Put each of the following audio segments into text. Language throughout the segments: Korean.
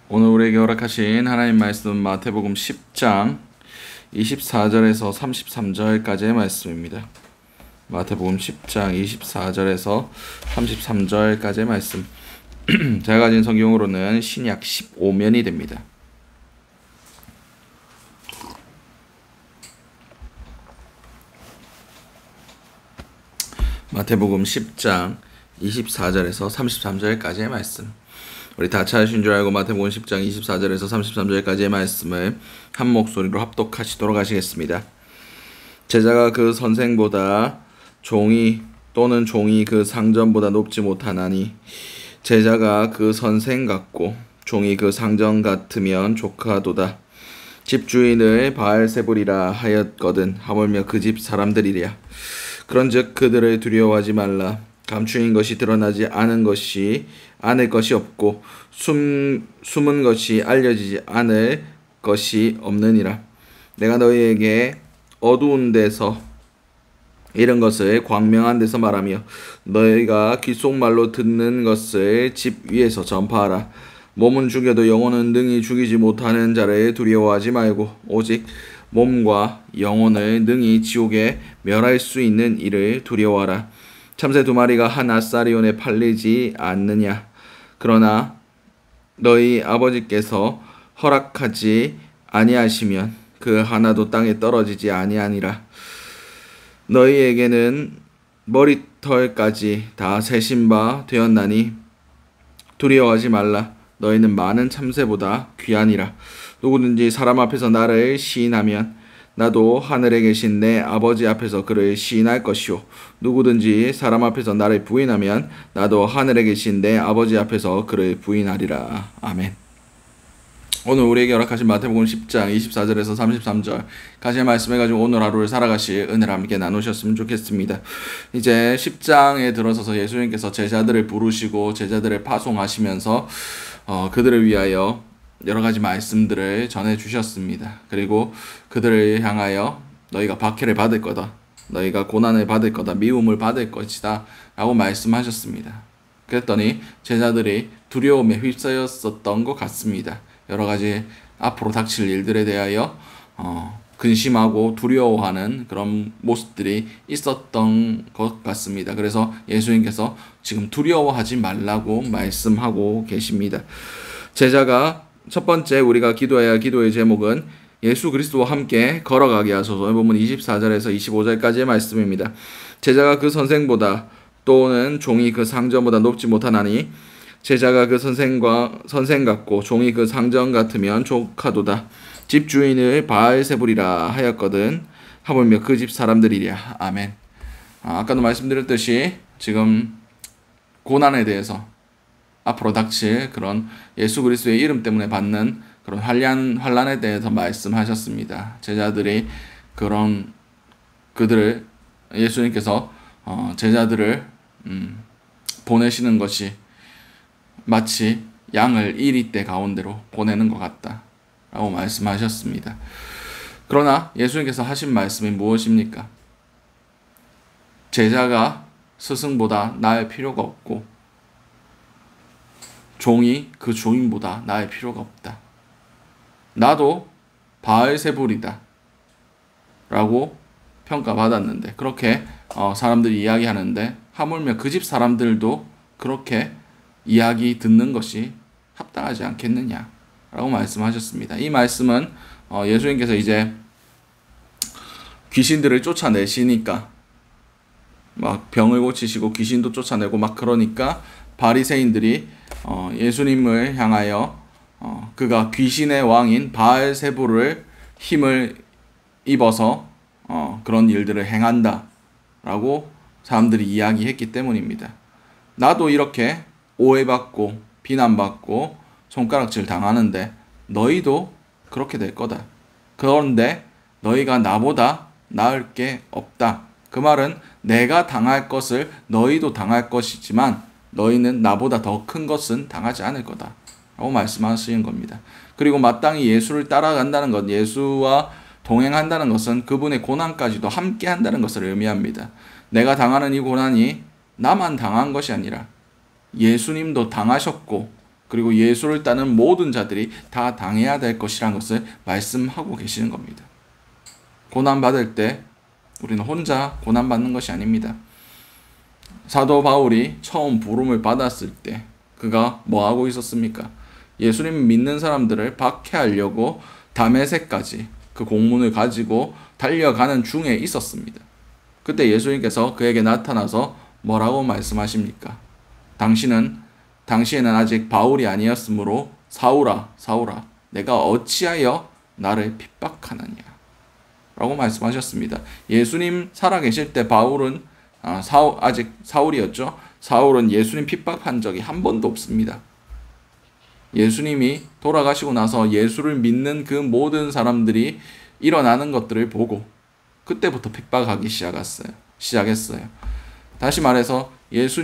오늘 우리에게 허락하신 하나님 말씀은 마태복음 10장 24절에서 33절까지의 말씀입니다. 마태복음 10장 24절에서 33절까지의 말씀. 제가 가진 성경으로는 신약 15면이 됩니다. 마태복음 10장 24절에서 33절까지의 말씀. 우리 다 찾으신 줄 알고 마태복음 10장 24절에서 33절까지의 말씀을 한 목소리로 합독하시도록 하시겠습니다. 제자가 그 선생보다 종이 그 상전보다 높지 못하나니 제자가 그 선생 같고 종이 그 상전 같으면 조카도다. 집주인을 바알세불이라 하였거든 하물며 그 집 사람들이랴. 그런즉 그들을 두려워하지 말라. 감추인 것이 드러나지 않을 것이 없고 숨은 것이 알려지지 않을 것이 없느니라. 내가 너희에게 어두운 데서 이런 것을 광명한 데서 말하며 너희가 귓속말로 듣는 것을 집 위에서 전파하라. 몸은 죽여도 영혼은 능히 죽이지 못하는 자를 두려워하지 말고 오직 몸과 영혼을 능히 지옥에 멸할 수 있는 이를 두려워하라. 참새 2마리가 한 아사리온에 팔리지 않느냐. 그러나 너희 아버지께서 허락하지 아니하시면 그 하나도 땅에 떨어지지 아니하니라. 너희에게는 머리털까지 다 세신 바 되었나니 두려워하지 말라. 너희는 많은 참새보다 귀하니라. 누구든지 사람 앞에서 나를 시인하면 나도 하늘에 계신 내 아버지 앞에서 그를 시인할 것이요 누구든지 사람 앞에서 나를 부인하면 나도 하늘에 계신 내 아버지 앞에서 그를 부인하리라. 아멘. 오늘 우리에게 허락하신 마태복음 10장 24절에서 33절까지의 말씀해가지고 오늘 하루를 살아가실 은혜를 함께 나누셨으면 좋겠습니다. 이제 10장에 들어서서 예수님께서 제자들을 부르시고 제자들을 파송하시면서 그들을 위하여 여러 가지 말씀들을 전해주셨습니다. 그리고 그들을 향하여 너희가 박해를 받을 거다. 너희가 고난을 받을 거다. 미움을 받을 것이다. 라고 말씀하셨습니다. 그랬더니 제자들이 두려움에 휩싸였었던 것 같습니다. 여러 가지 앞으로 닥칠 일들에 대하여 근심하고 두려워하는 그런 모습들이 있었던 것 같습니다. 그래서 예수님께서 지금 두려워하지 말라고 말씀하고 계십니다. 제자가 첫 번째 우리가 기도해야 할 기도의 제목은 예수 그리스도와 함께 걸어가게 하소서. 본문 24절에서 25절까지의 말씀입니다. 제자가 그 선생보다 또는 종이 그 상전보다 높지 못하나니 제자가 그 선생 같고 종이 그 상전 같으면 조카도다. 집주인을 바알세불이라 하였거든 하물며 그 집 사람들이랴. 아멘. 아까도 말씀드렸듯이 지금 고난에 대해서 앞으로 닥칠 그런 예수 그리스도의 이름 때문에 받는 그런 환난에 대해서 말씀하셨습니다. 제자들이 그들을 예수님께서 제자들을 보내시는 것이 마치 양을 이리떼 가운데로 보내는 것 같다 라고 말씀하셨습니다. 그러나 예수님께서 하신 말씀이 무엇입니까? 제자가 스승보다 나을 필요가 없고 종이 그 주인보다 나을 필요가 없다. 나도 바알세불이다 라고 평가받았는데 그렇게 사람들이 이야기하는데 하물며 그 집 사람들도 그렇게 이야기 듣는 것이 합당하지 않겠느냐 라고 말씀하셨습니다. 이 말씀은 예수님께서 이제 귀신들을 쫓아내시니까 막 병을 고치시고 귀신도 쫓아내고 막 그러니까 바리새인들이 예수님을 향하여 그가 귀신의 왕인 바알세불을 힘을 입어서 그런 일들을 행한다 라고 사람들이 이야기했기 때문입니다. 나도 이렇게 오해받고 비난받고 손가락질 당하는데 너희도 그렇게 될 거다. 그런데 너희가 나보다 나을 게 없다. 그 말은 내가 당할 것을 너희도 당할 것이지만 너희는 나보다 더 큰 것은 당하지 않을 거다 라고 말씀하시는 겁니다. 그리고 마땅히 예수를 따라간다는 것, 예수와 동행한다는 것은 그분의 고난까지도 함께 한다는 것을 의미합니다. 내가 당하는 이 고난이 나만 당한 것이 아니라 예수님도 당하셨고 그리고 예수를 따르는 모든 자들이 다 당해야 될 것이라는 것을 말씀하고 계시는 겁니다. 고난받을 때 우리는 혼자 고난받는 것이 아닙니다. 사도 바울이 처음 부름을 받았을 때 그가 뭐 하고 있었습니까? 예수님 믿는 사람들을 박해하려고 다메섹까지 그 공문을 가지고 달려가는 중에 있었습니다. 그때 예수님께서 그에게 나타나서 뭐라고 말씀하십니까? 당시에는 아직 바울이 아니었으므로 사울아, 사울아, 내가 어찌하여 나를 핍박하느냐? 라고 말씀하셨습니다. 예수님 살아계실 때 바울은 아직 사울이었죠. 사울은 예수님 핍박한 적이 한 번도 없습니다. 예수님이 돌아가시고 나서 예수를 믿는 그 모든 사람들이 일어나는 것들을 보고 그때부터 핍박하기 시작했어요. 다시 말해서 예수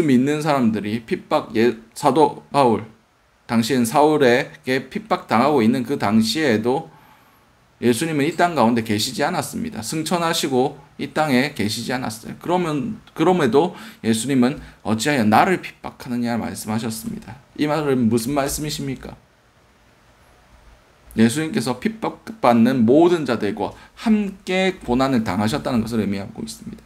믿는 사람들이 사도 바울, 당시엔 사울에게 핍박당하고 있는 그 당시에도 예수님은 이 땅 가운데 계시지 않았습니다. 승천하시고 이 땅에 계시지 않았어요. 그럼에도 예수님은 어찌하여 나를 핍박하느냐 말씀하셨습니다. 이 말은 무슨 말씀이십니까? 예수님께서 핍박받는 모든 자들과 함께 고난을 당하셨다는 것을 의미하고 있습니다.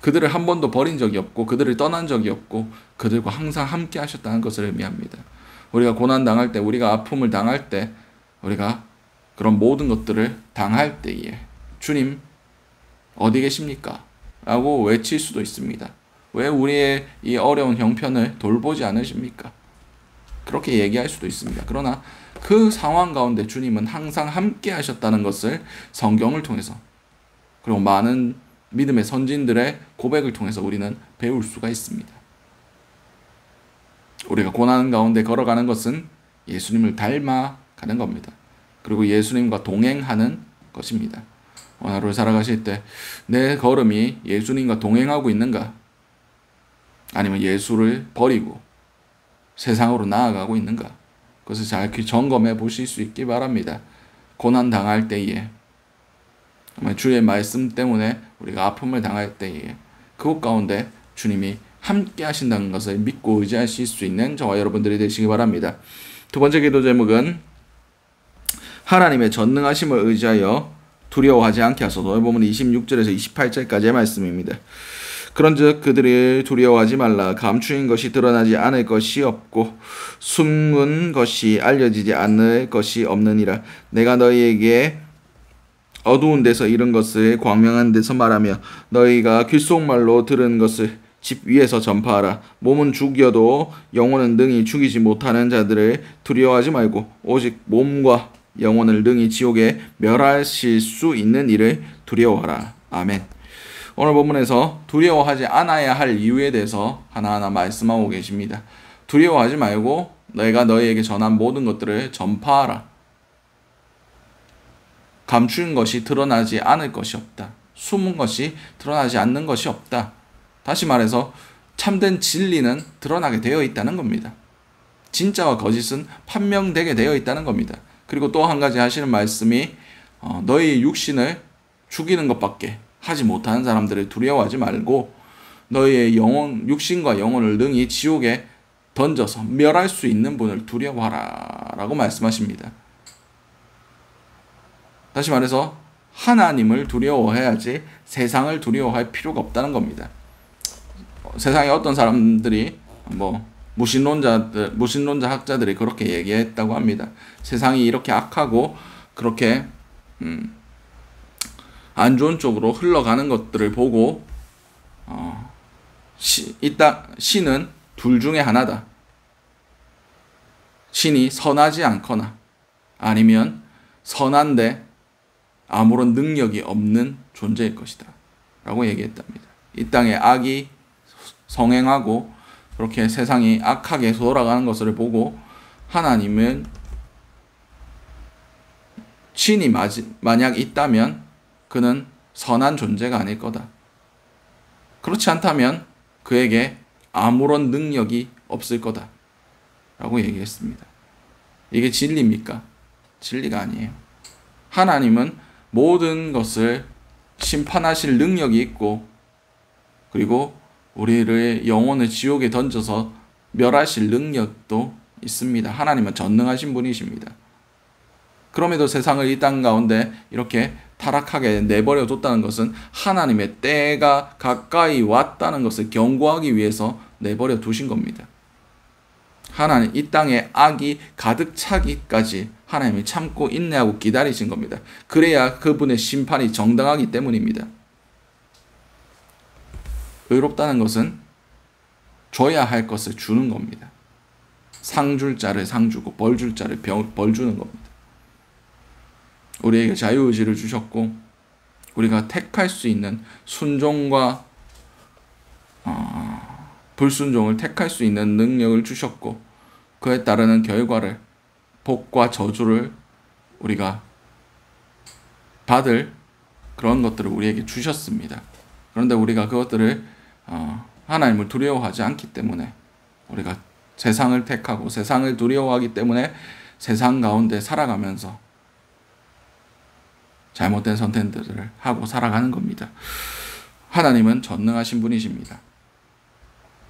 그들을 한 번도 버린 적이 없고 그들을 떠난 적이 없고 그들과 항상 함께 하셨다는 것을 의미합니다. 우리가 고난 당할 때, 우리가 아픔을 당할 때, 우리가 그런 모든 것들을 당할 때에 주님 어디 계십니까? 라고 외칠 수도 있습니다. 왜 우리의 이 어려운 형편을 돌보지 않으십니까? 그렇게 얘기할 수도 있습니다. 그러나 그 상황 가운데 주님은 항상 함께 하셨다는 것을 성경을 통해서 그리고 많은 믿음의 선진들의 고백을 통해서 우리는 배울 수가 있습니다. 우리가 고난 가운데 걸어가는 것은 예수님을 닮아가는 겁니다. 그리고 예수님과 동행하는 것입니다. 하루를 살아가실 때 내 걸음이 예수님과 동행하고 있는가? 아니면 예수를 버리고 세상으로 나아가고 있는가? 그것을 잘 점검해 보실 수 있기 바랍니다. 고난 당할 때에, 주의 말씀 때문에 우리가 아픔을 당할 때에 그곳 가운데 주님이 함께 하신다는 것을 믿고 의지하실 수 있는 저와 여러분들이 되시기 바랍니다. 두 번째 기도 제목은 하나님의 전능하심을 의지하여 두려워하지 않게 하소서. 오늘 보면 26절에서 28절까지의 말씀입니다. 그런즉 그들을 두려워하지 말라. 감추인 것이 드러나지 않을 것이 없고 숨은 것이 알려지지 않을 것이 없느니라. 내가 너희에게 어두운 데서 이른 것을 광명한 데서 말하며 너희가 귓속말로 들은 것을 집 위에서 전파하라. 몸은 죽여도 영혼은 능히 죽이지 못하는 자들을 두려워하지 말고 오직 몸과 영혼을 능히 지옥에 멸하실 수 있는 이를 두려워하라. 아멘. 오늘 본문에서 두려워하지 않아야 할 이유에 대해서 하나하나 말씀하고 계십니다. 두려워하지 말고 내가 너희에게 전한 모든 것들을 전파하라. 감춘 것이 드러나지 않을 것이 없다. 숨은 것이 드러나지 않는 것이 없다. 다시 말해서 참된 진리는 드러나게 되어 있다는 겁니다. 진짜와 거짓은 판명되게 되어 있다는 겁니다. 그리고 또 한 가지 하시는 말씀이 너희 육신을 죽이는 것밖에 하지 못하는 사람들을 두려워하지 말고 너희의 육신과 영혼을 능히 지옥에 던져서 멸할 수 있는 분을 두려워하라 라고 말씀하십니다. 다시 말해서 하나님을 두려워해야지 세상을 두려워할 필요가 없다는 겁니다. 세상에 어떤 사람들이 무신론자 학자들이 그렇게 얘기했다고 합니다. 세상이 이렇게 악하고 그렇게 안 좋은 쪽으로 흘러가는 것들을 보고 신은 둘 중에 하나다. 신이 선하지 않거나 아니면 선한데 아무런 능력이 없는 존재일 것이다 라고 얘기했답니다. 이 땅에 악이 성행하고 그렇게 세상이 악하게 돌아가는 것을 보고 하나님은 신이 만약 있다면 그는 선한 존재가 아닐 거다. 그렇지 않다면 그에게 아무런 능력이 없을 거다 라고 얘기했습니다. 이게 진리입니까? 진리가 아니에요. 하나님은 모든 것을 심판하실 능력이 있고 그리고 우리를 영혼을 지옥에 던져서 멸하실 능력도 있습니다. 하나님은 전능하신 분이십니다. 그럼에도 세상을 이 땅 가운데 이렇게 타락하게 내버려 뒀다는 것은 하나님의 때가 가까이 왔다는 것을 경고하기 위해서 내버려 두신 겁니다. 하나님, 이 땅에 악이 가득 차기까지 하나님이 참고 인내하고 기다리신 겁니다. 그래야 그분의 심판이 정당하기 때문입니다. 의롭다는 것은 줘야 할 것을 주는 겁니다. 상 줄 자를 상 주고 벌 줄 자를 벌 주는 겁니다. 우리에게 자유의지를 주셨고 우리가 택할 수 있는 순종과 불순종을 택할 수 있는 능력을 주셨고 그에 따르는 결과를 복과 저주를 우리가 받을 그런 것들을 우리에게 주셨습니다. 그런데 우리가 그것들을 하나님을 두려워하지 않기 때문에 우리가 세상을 택하고 세상을 두려워하기 때문에 세상 가운데 살아가면서 잘못된 선택들을 하고 살아가는 겁니다. 하나님은 전능하신 분이십니다.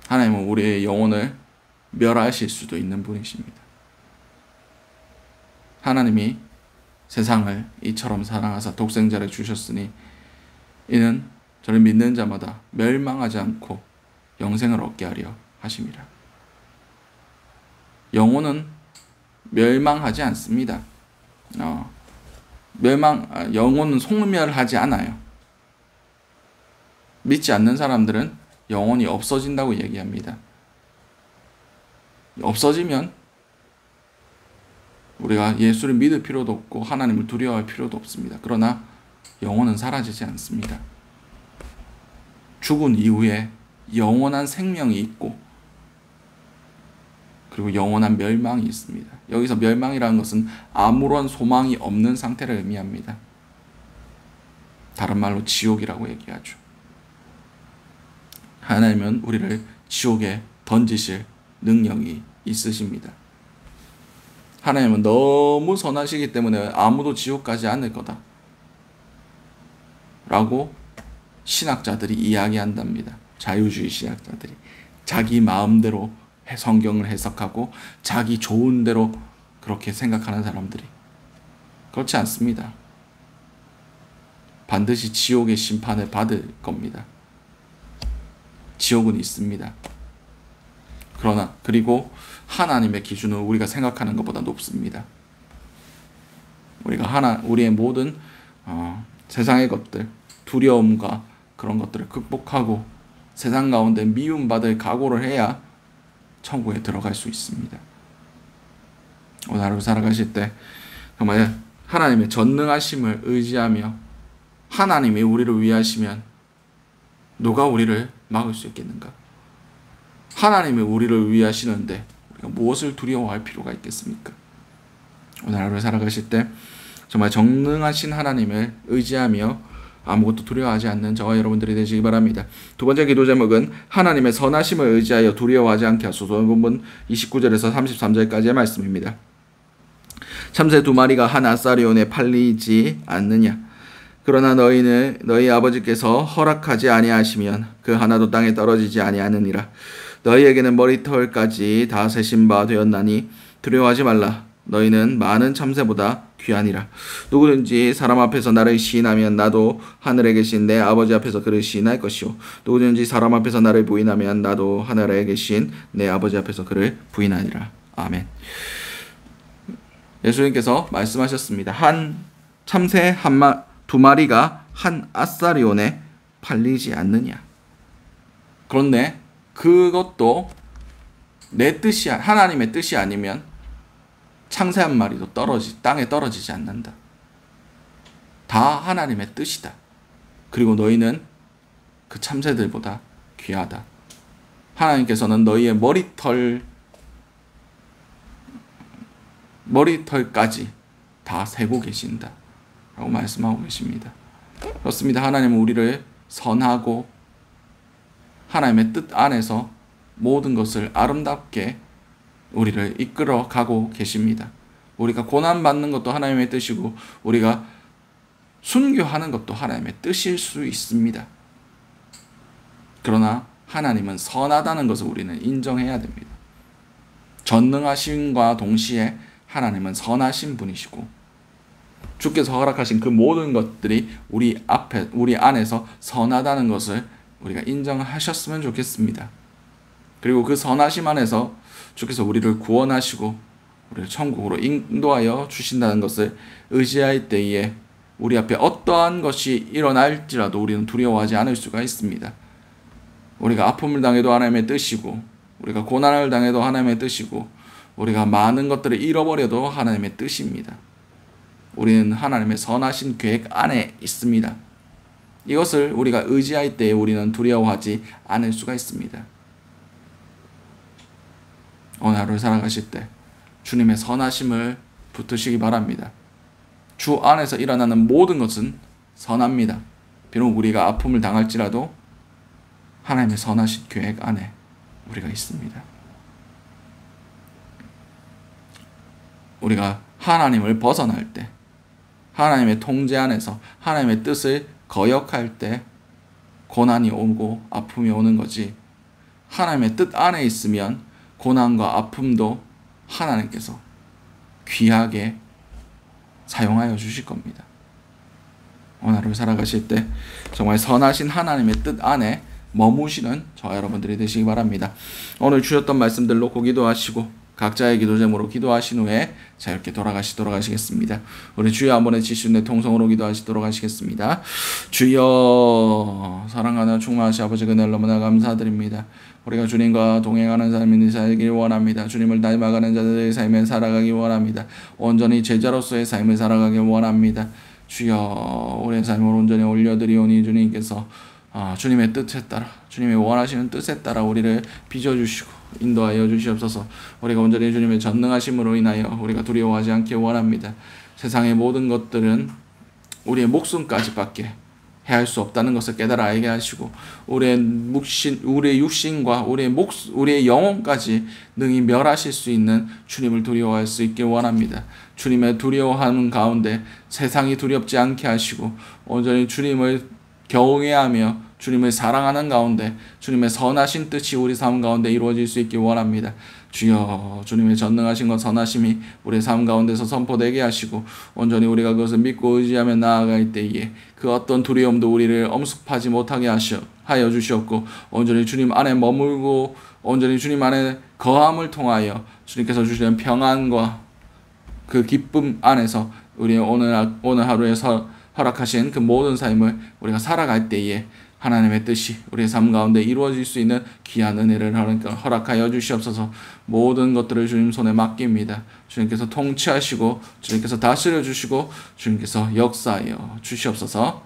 하나님은 우리의 영혼을 멸하실 수도 있는 분이십니다. 하나님이 세상을 이처럼 사랑하사 독생자를 주셨으니 이는 저를 믿는 자마다 멸망하지 않고 영생을 얻게 하려 하심이라. 영혼은 멸망하지 않습니다. 영혼은 소멸하지 않아요. 믿지 않는 사람들은 영혼이 없어진다고 얘기합니다. 없어지면 우리가 예수를 믿을 필요도 없고 하나님을 두려워할 필요도 없습니다. 그러나 영혼은 사라지지 않습니다. 죽은 이후에 영원한 생명이 있고 그리고 영원한 멸망이 있습니다. 여기서 멸망이라는 것은 아무런 소망이 없는 상태를 의미합니다. 다른 말로 지옥이라고 얘기하죠. 하나님은 우리를 지옥에 던지실 능력이 있으십니다. 하나님은 너무 선하시기 때문에 아무도 지옥 가지 않을 거다 라고 신학자들이 이야기한답니다. 자유주의 신학자들이 자기 마음대로 성경을 해석하고 자기 좋은 대로 그렇게 생각하는 사람들이 그렇지 않습니다. 반드시 지옥의 심판을 받을 겁니다. 지옥은 있습니다. 그리고 하나님의 기준은 우리가 생각하는 것보다 높습니다. 우리의 모든 세상의 것들, 두려움과 그런 것들을 극복하고 세상 가운데 미움받을 각오를 해야 천국에 들어갈 수 있습니다. 오늘 하루 살아가실 때 정말 하나님의 전능하심을 의지하며 하나님이 우리를 위하시면 누가 우리를 막을 수 있겠는가? 하나님이 우리를 위하시는데 우리가 무엇을 두려워할 필요가 있겠습니까? 오늘 하루 살아가실 때 정말 전능하신 하나님을 의지하며 아무것도 두려워하지 않는 저와 여러분들이 되시기 바랍니다. 두 번째 기도 제목은 하나님의 선하심을 의지하여 두려워하지 않게 하소서. 본문 29절에서 33절까지의 말씀입니다. 참새 2마리가 한 아사리온에 팔리지 않느냐? 그러나 너희는 너희 아버지께서 허락하지 아니하시면 그 하나도 땅에 떨어지지 아니하느니라. 너희에게는 머리털까지 다 세신 바 되었나니 두려워하지 말라. 너희는 많은 참새보다 귀하니라. 누구든지 사람 앞에서 나를 시인하면 나도 하늘에 계신 내 아버지 앞에서 그를 시인할 것이요 누구든지 사람 앞에서 나를 부인하면 나도 하늘에 계신 내 아버지 앞에서 그를 부인하니라. 아멘. 예수님께서 말씀하셨습니다. 한 참새 2마리가 한 아사리온에 팔리지 않느냐. 그런데 그것도 내 뜻이 하나님의 뜻이 아니면 참새 한 마리도 땅에 떨어지지 않는다. 다 하나님의 뜻이다. 그리고 너희는 그 참새들보다 귀하다. 하나님께서는 너희의 머리털까지 다 세고 계신다 라고 말씀하고 계십니다. 그렇습니다. 하나님은 우리를 선하고 하나님의 뜻 안에서 모든 것을 아름답게 우리를 이끌어 가고 계십니다. 우리가 고난받는 것도 하나님의 뜻이고 우리가 순교하는 것도 하나님의 뜻일 수 있습니다. 그러나 하나님은 선하다는 것을 우리는 인정해야 됩니다. 전능하심과 동시에 하나님은 선하신 분이시고 주께서 허락하신 그 모든 것들이 우리 안에서 선하다는 것을 우리가 인정하셨으면 좋겠습니다. 그리고 그 선하심 안에서 주께서 우리를 구원하시고 우리를 천국으로 인도하여 주신다는 것을 의지할 때에 우리 앞에 어떠한 것이 일어날지라도 우리는 두려워하지 않을 수가 있습니다. 우리가 아픔을 당해도 하나님의 뜻이고, 우리가 고난을 당해도 하나님의 뜻이고, 우리가 많은 것들을 잃어버려도 하나님의 뜻입니다. 우리는 하나님의 선하신 계획 안에 있습니다. 이것을 우리가 의지할 때에 우리는 두려워하지 않을 수가 있습니다. 오늘 하루를 살아가실 때 주님의 선하심을 붙드시기 바랍니다. 주 안에서 일어나는 모든 것은 선합니다. 비록 우리가 아픔을 당할지라도 하나님의 선하신 계획 안에 우리가 있습니다. 우리가 하나님을 벗어날 때, 하나님의 통제 안에서 하나님의 뜻을 거역할 때 고난이 오고 아픔이 오는 거지, 하나님의 뜻 안에 있으면 고난과 아픔도 하나님께서 귀하게 사용하여 주실 겁니다. 오늘 하루 살아가실 때 정말 선하신 하나님의 뜻 안에 머무시는 저와 여러분들이 되시기 바랍니다. 오늘 주셨던 말씀들 놓고 기도하시고 각자의 기도 제목으로 기도하신 후에 자유롭게 돌아가시도록 하시겠습니다. 우리 주여 한번 해주시는 통성으로 기도하시도록 하시겠습니다. 주여, 사랑하는 충만하신 아버지, 그날 너무나 감사드립니다. 우리가 주님과 동행하는 삶이 살길 원합니다. 주님을 닮아가는 자들의 삶을 살아가기 원합니다. 온전히 제자로서의 삶을 살아가기 원합니다. 주여, 우리의 삶을 온전히 올려드리오니 주님께서 주님의 뜻에 따라, 주님의 원하시는 뜻에 따라 우리를 빚어주시고 인도하여 주시옵소서. 우리가 온전히 주님의 전능하심으로 인하여 우리가 두려워하지 않기 원합니다. 세상의 모든 것들은 우리의 목숨까지밖에 해할 수 없다는 것을 깨달아 알게 하시고 우리의 육신과 우리의 영혼까지 능히 멸하실 수 있는 주님을 두려워할 수 있길 원합니다. 주님의 두려워하는 가운데 세상이 두렵지 않게 하시고 온전히 주님을 경외하며 주님을 사랑하는 가운데 주님의 선하신 뜻이 우리 삶 가운데 이루어질 수 있길 원합니다. 주여, 주님의 전능하신 것 선하심이 우리 삶 가운데서 선포되게 하시고 온전히 우리가 그것을 믿고 의지하며 나아갈 때에 그 어떤 두려움도 우리를 엄습하지 못하게 하여 주시옵고 온전히 주님 안에 머물고 온전히 주님 안에 거함을 통하여 주님께서 주시는 평안과 그 기쁨 안에서 우리 오늘 하루에서 허락하신 그 모든 삶을 우리가 살아갈 때에 하나님의 뜻이 우리의 삶 가운데 이루어질 수 있는 귀한 은혜를 허락하여 주시옵소서. 모든 것들을 주님 손에 맡깁니다. 주님께서 통치하시고 주님께서 다스려 주시고 주님께서 역사하여 주시옵소서.